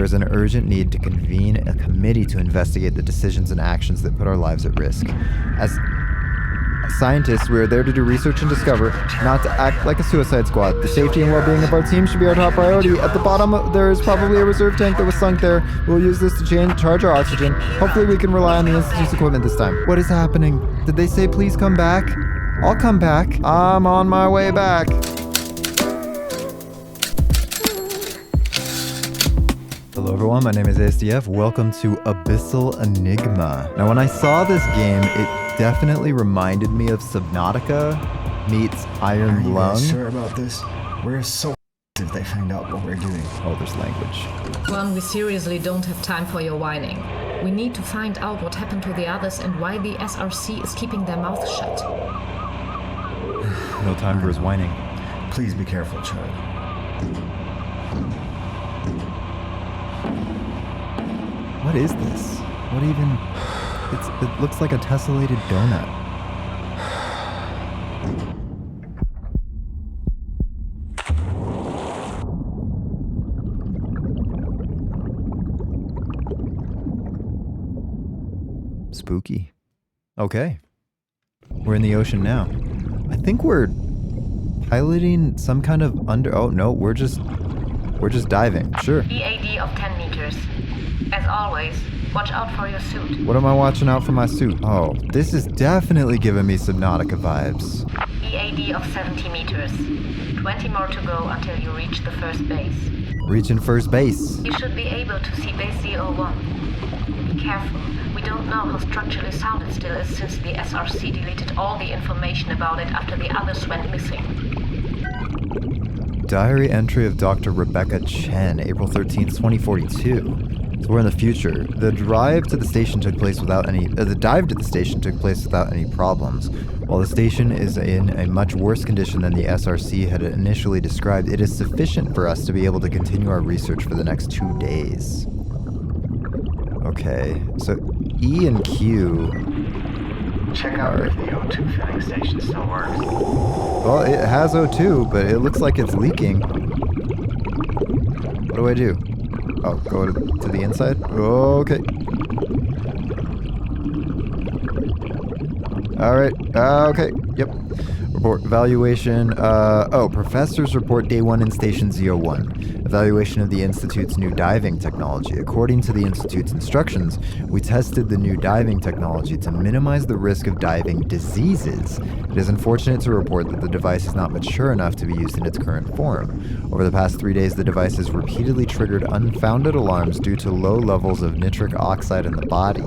there is an urgent need to convene a committee to investigate the decisions and actions that put our lives at risk. As scientists, we are there to do research and discover, not to act like a suicide squad. The safety and well-being of our team should be our top priority. At the bottom, there is probably a reserve tank that was sunk there. We'll use this to charge our oxygen. Hopefully we can rely on the Institute's equipment this time. What is happening? Did they say please come back? I'll come back. I'm on my way back. Hello everyone, my name is ASDF. Welcome to Abyssal Enigma. Now when I saw this game, it definitely reminded me of Subnautica meets Iron Lung. Are you guys sure about this? We're so if they find out what we're doing. Oh, there's language. One, we seriously don't have time for your whining. We need to find out what happened to the others and why the SRC is keeping their mouths shut. No time for his whining. Please be careful, child. What is this? What even... It looks like a tessellated donut. Spooky. Okay. We're in the ocean now. I think we're piloting some kind of oh no, we're just diving. Sure. EAD of 10 meters. As always, watch out for your suit. What am I watching out for my suit? Oh, this is definitely giving me Subnautica vibes. EAD of 70 meters. 20 more to go until you reach the first base. Reaching first base. You should be able to see base 01. Be careful. We don't know how structurally sound it still is since the SRC deleted all the information about it after the others went missing. Diary entry of Dr. Rebecca Chen, April 13th, 2042. So we're in the future. The dive to the station took place without any problems. While the station is in a much worse condition than the SRC had initially described, it is sufficient for us to be able to continue our research for the next 2 days. Okay, so E and Q. Check out if the O2 filling station still works. Well, it has O2, but it looks like it's leaking. What do I do? Oh, go to the inside? Okay. Alright, okay, yep. Report evaluation, professors report day 1 in station 01. Evaluation of the Institute's new diving technology. According to the Institute's instructions, we tested the new diving technology to minimize the risk of diving diseases. It is unfortunate to report that the device is not mature enough to be used in its current form. Over the past 3 days, the device has repeatedly triggered unfounded alarms due to low levels of nitric oxide in the body.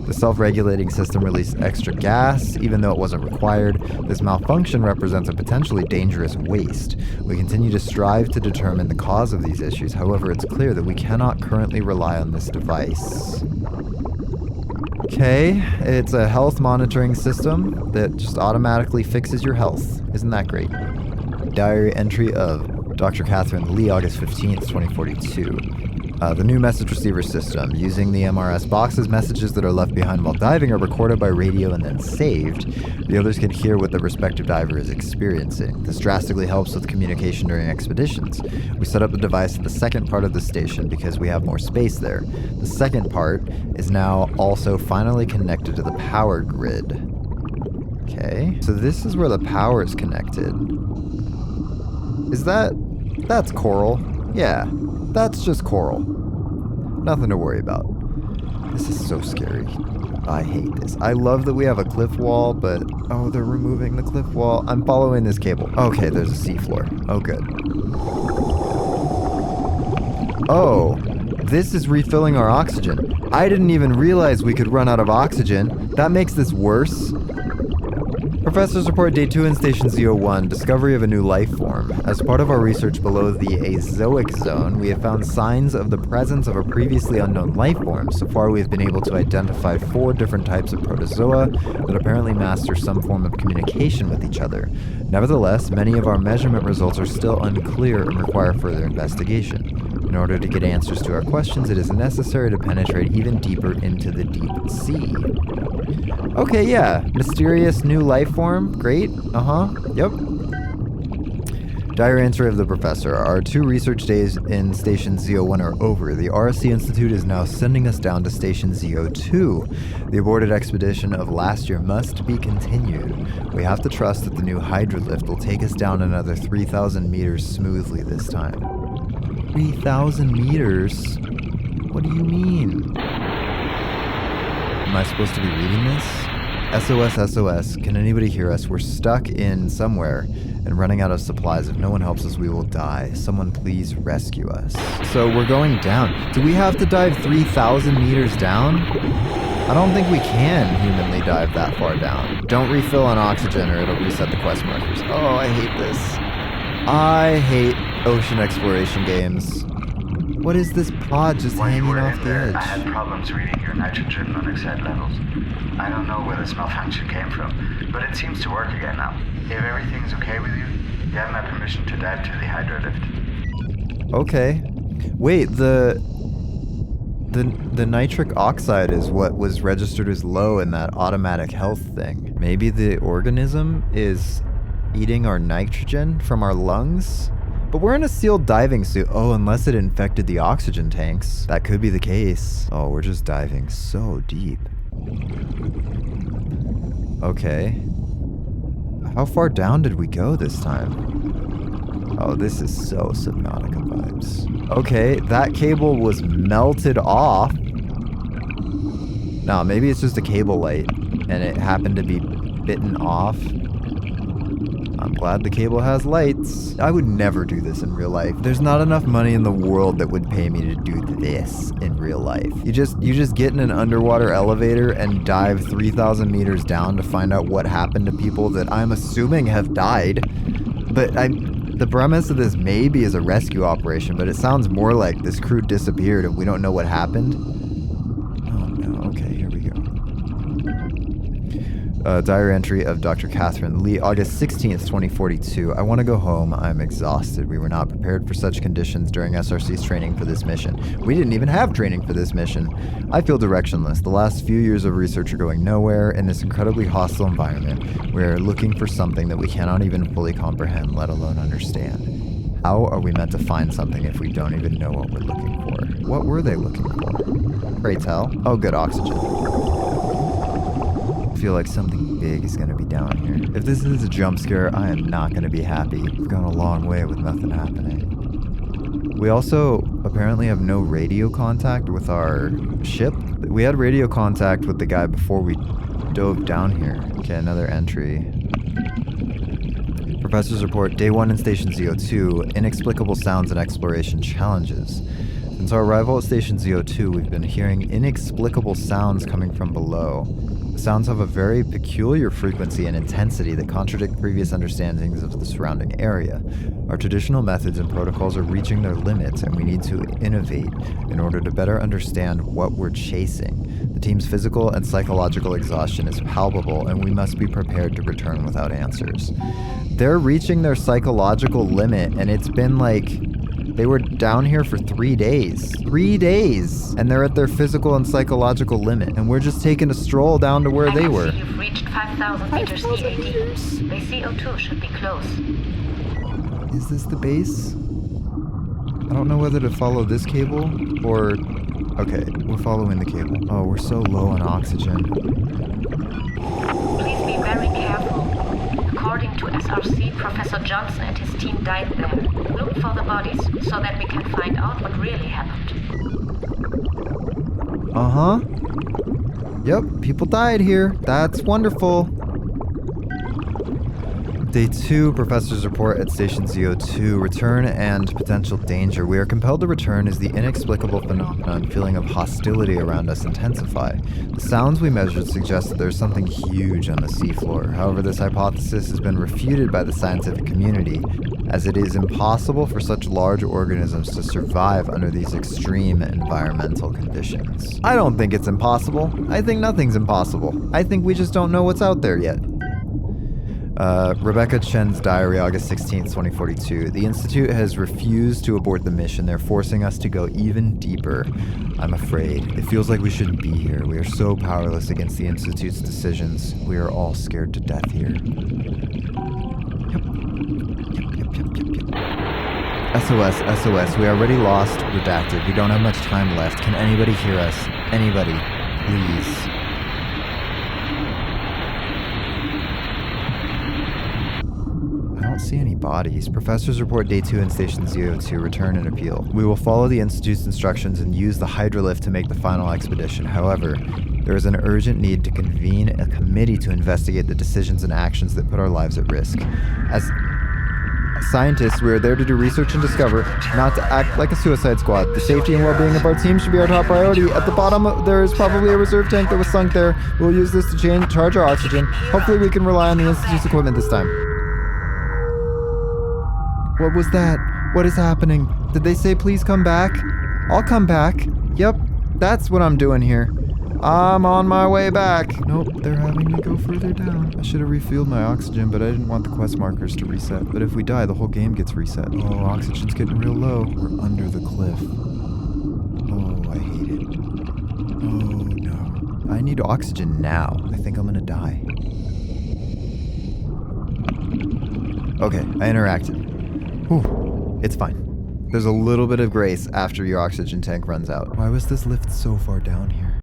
The self-regulating system released extra gas, even though it wasn't required. This malfunction represents a potentially dangerous waste. We continue to strive to determine the cause of these issues. However, it's clear that we cannot currently rely on this device. Okay, it's a health monitoring system that just automatically fixes your health. Isn't that great? Diary entry of Dr. Catherine Lee, August 15th, 2042. The new message receiver system. Using the MRS boxes, messages that are left behind while diving are recorded by radio and then saved. The others can hear what the respective diver is experiencing. This drastically helps with communication during expeditions. We set up the device at the second part of the station because we have more space there. The second part is now also finally connected to the power grid. Okay, so this is where the power is connected. That's coral? Yeah. That's just coral. Nothing to worry about. This is so scary. I hate this. I love that we have a cliff wall, but... Oh, they're removing the cliff wall. I'm following this cable. Okay, there's a seafloor. Oh, good. Oh, this is refilling our oxygen. I didn't even realize we could run out of oxygen. That makes this worse. Professors report day 2 in station 01, discovery of a new life form. As part of our research below the azoic zone, we have found signs of the presence of a previously unknown life form. So far, we have been able to identify 4 different types of protozoa that apparently master some form of communication with each other. Nevertheless, many of our measurement results are still unclear and require further investigation. In order to get answers to our questions, it is necessary to penetrate even deeper into the deep sea. Okay, yeah. Mysterious new life form. Great. Yep. Diary entry of the professor. Our 2 research days in Station Z01 are over. The RSC Institute is now sending us down to Station Z02. The aborted expedition of last year must be continued. We have to trust that the new hydrolift will take us down another 3,000 meters smoothly this time. 3,000 meters? What do you mean? Am I supposed to be reading this? SOS, SOS. Can anybody hear us? We're stuck in somewhere and running out of supplies. If no one helps us, we will die. Someone please rescue us. So we're going down. Do we have to dive 3,000 meters down? I don't think we can humanly dive that far down. Don't refill on oxygen or it'll reset the quest markers. Oh, I hate this. I hate ocean exploration games. What is this pod just When you hanging were off in the there, edge? I had problems reading your nitrogen monoxide levels. I don't know where this malfunction came from, but it seems to work again now. If everything's okay with you, you have my permission to dive to the hydrolift. Okay. Wait, the nitric oxide is what was registered as low in that automatic health thing. Maybe the organism is eating our nitrogen from our lungs? But we're in a sealed diving suit. Oh, unless it infected the oxygen tanks. That could be the case. Oh, we're just diving so deep. Okay. How far down did we go this time? Oh, this is so Subnautica vibes. Okay, that cable was melted off. No, maybe it's just a cable light and it happened to be bitten off. I'm glad the cable has lights. I would never do this in real life. There's not enough money in the world that would pay me to do this in real life. You just get in an underwater elevator and dive 3,000 meters down to find out what happened to people that I'm assuming have died. But the premise of this maybe is a rescue operation, but it sounds more like this crew disappeared and we don't know what happened. Oh no, okay, here we go. Diary entry of Dr. Catherine Lee, August 16th, 2042. I want to go home. I'm exhausted. We were not prepared for such conditions during SRC's training for this mission. We didn't even have training for this mission. I feel directionless. The last few years of research are going nowhere in this incredibly hostile environment. We're looking for something that we cannot even fully comprehend, let alone understand. How are we meant to find something if we don't even know what we're looking for? What were they looking for? Pray tell. Oh, good, oxygen. I feel like something big is going to be down here. If this is a jump scare, I am not going to be happy. We've gone a long way with nothing happening. We also apparently have no radio contact with our ship. We had radio contact with the guy before we dove down here. Okay, another entry. Professor's report, Day 1 in Station Z02, inexplicable sounds and exploration challenges. Since our arrival at Station Z02, we've been hearing inexplicable sounds coming from below. The sounds have a very peculiar frequency and intensity that contradict previous understandings of the surrounding area. Our traditional methods and protocols are reaching their limits, and we need to innovate in order to better understand what we're chasing. The team's physical and psychological exhaustion is palpable, and we must be prepared to return without answers. They're reaching their psychological limit, and it's been like... They were down here for 3 days. 3 days! And they're at their physical and psychological limit. And we're just taking a stroll down to where they were. You've reached 5,000 meters EAD. Base CO2 should be close. Is this the base? I don't know whether to follow this cable or... Okay, we're following the cable. Oh, we're so low on oxygen. Please be very careful. According to SRC, Professor Johnson and his team died there. Look for the bodies so that we can find out what really happened. Uh-huh. Yep, people died here. That's wonderful. Day 2, Professor's report at Station Z02. Return and potential danger. We are compelled to return as the inexplicable phenomenon and feeling of hostility around us intensify. The sounds we measured suggest that there's something huge on the seafloor. However, this hypothesis has been refuted by the scientific community, as it is impossible for such large organisms to survive under these extreme environmental conditions. I don't think it's impossible. I think nothing's impossible. I think we just don't know what's out there yet. Rebecca Chen's diary, August 16th, 2042. The Institute has refused to abort the mission. They're forcing us to go even deeper. I'm afraid. It feels like we shouldn't be here. We are so powerless against the Institute's decisions. We are all scared to death here. SOS, SOS. We already lost Redacted. We don't have much time left. Can anybody hear us? Anybody, please. I don't see any bodies. Professors report day 2 in Station ZO2. Return and appeal. We will follow the Institute's instructions and use the hydrolift to make the final expedition. However, there is an urgent need to convene a committee to investigate the decisions and actions that put our lives at risk. As scientists, we are there to do research and discover, not to act like a suicide squad. The safety and well-being of our team should be our top priority. At the bottom, there is probably a reserve tank that was sunk there. We'll use this to charge our oxygen. Hopefully we can rely on the Institute's equipment this time. What was that? What is happening? Did they say please come back? I'll come back. Yep, that's what I'm doing here. I'm on my way back. Nope, they're having me go further down. I should have refueled my oxygen, but I didn't want the quest markers to reset. But if we die, the whole game gets reset. Oh, oxygen's getting real low. We're under the cliff. Oh, I hate it. Oh, no. I need oxygen now. I think I'm gonna die. Okay, I interacted. Whew, it's fine. There's a little bit of grace after your oxygen tank runs out. Why was this lift so far down here?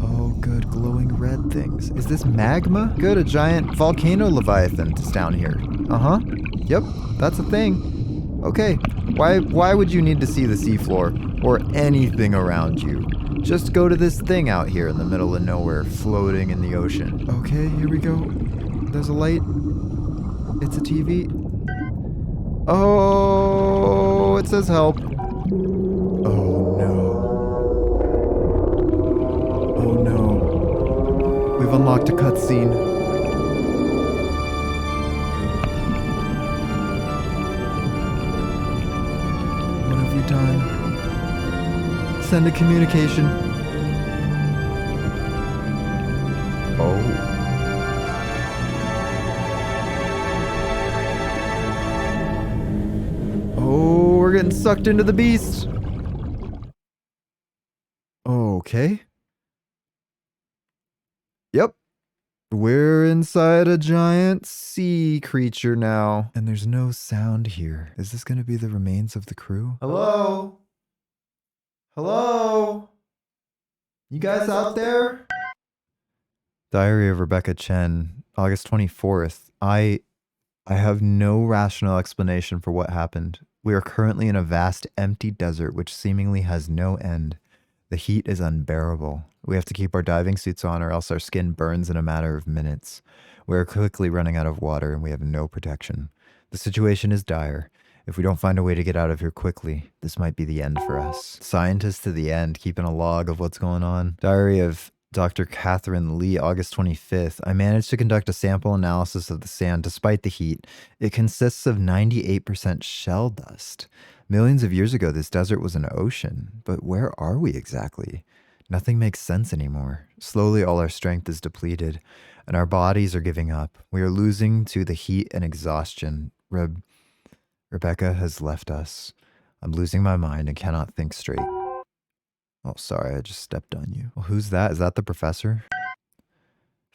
Oh, good, glowing red things. Is this magma? Good, a giant volcano leviathan is down here. Uh-huh. Yep, that's a thing. Okay, why would you need to see the seafloor or anything around you? Just go to this thing out here in the middle of nowhere, floating in the ocean. Okay, here we go. There's a light. It's a TV. Oh, it says help. Oh no. Oh no. We've unlocked a cutscene. What have we done? Send a communication. Oh. Oh, we're getting sucked into the beast. Okay. Yep. We're inside a giant sea creature now. And there's no sound here. Is this going to be the remains of the crew? Hello? Hello? You guys out there? Diary of Rebecca Chen, August 24th. I have no rational explanation for what happened. We are currently in a vast, empty desert which seemingly has no end. The heat is unbearable. We have to keep our diving suits on or else our skin burns in a matter of minutes. We are quickly running out of water and we have no protection. The situation is dire. If we don't find a way to get out of here quickly, this might be the end for us. Scientist to the end, keeping a log of what's going on. Diary of Dr. Catherine Lee, August 25th. I managed to conduct a sample analysis of the sand despite the heat. It consists of 98% shell dust. Millions of years ago, this desert was an ocean. But where are we exactly? Nothing makes sense anymore. Slowly, all our strength is depleted, and our bodies are giving up. We are losing to the heat and exhaustion. Rebecca has left us. I'm losing my mind and cannot think straight. Oh, sorry, I just stepped on you. Well, who's that? Is that the professor?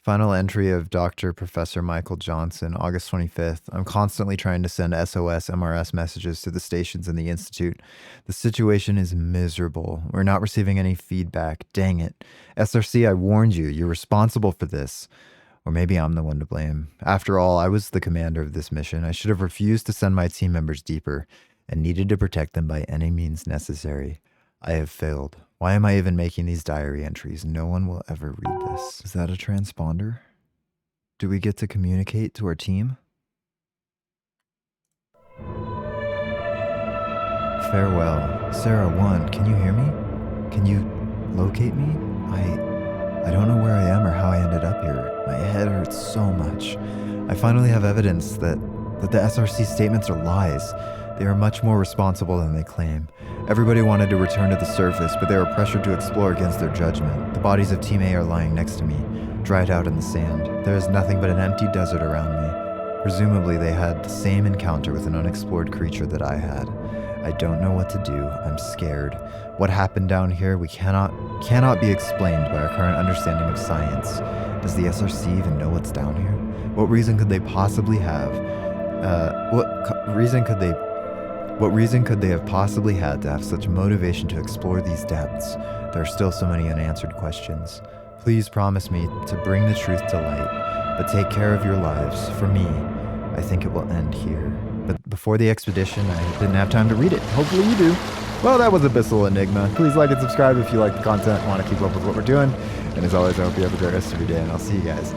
Final entry of Dr. Professor Michael Johnson, August 25th. I'm constantly trying to send SOS MRS messages to the stations in the Institute. The situation is miserable. We're not receiving any feedback. Dang it. SRC, I warned you. You're responsible for this. Or maybe I'm the one to blame. After all, I was the commander of this mission. I should have refused to send my team members deeper and needed to protect them by any means necessary. I have failed. Why am I even making these diary entries? No one will ever read this. Is that a transponder? Do we get to communicate to our team? Farewell. Sarah 1, can you hear me? Can you locate me? I don't know where I am or how I ended up here. My head hurts so much. I finally have evidence that the SRC statements are lies. They are much more responsible than they claim. Everybody wanted to return to the surface, but they were pressured to explore against their judgment. The bodies of Team A are lying next to me, dried out in the sand. There is nothing but an empty desert around me. Presumably they had the same encounter with an unexplored creature that I had. I don't know what to do. I'm scared. What happened down here cannot be explained by our current understanding of science. Does the SRC even know what's down here? What reason could they possibly have What reason could they have possibly had to have such motivation to explore these depths? There are still so many unanswered questions. Please promise me to bring the truth to light, but take care of your lives. For me, I think it will end here. But before the expedition, I didn't have time to read it. Hopefully you do. Well, that was Abyssal Enigma. Please like and subscribe if you like the content and want to keep up with what we're doing. And as always, I hope you have a great rest of your day, and I'll see you guys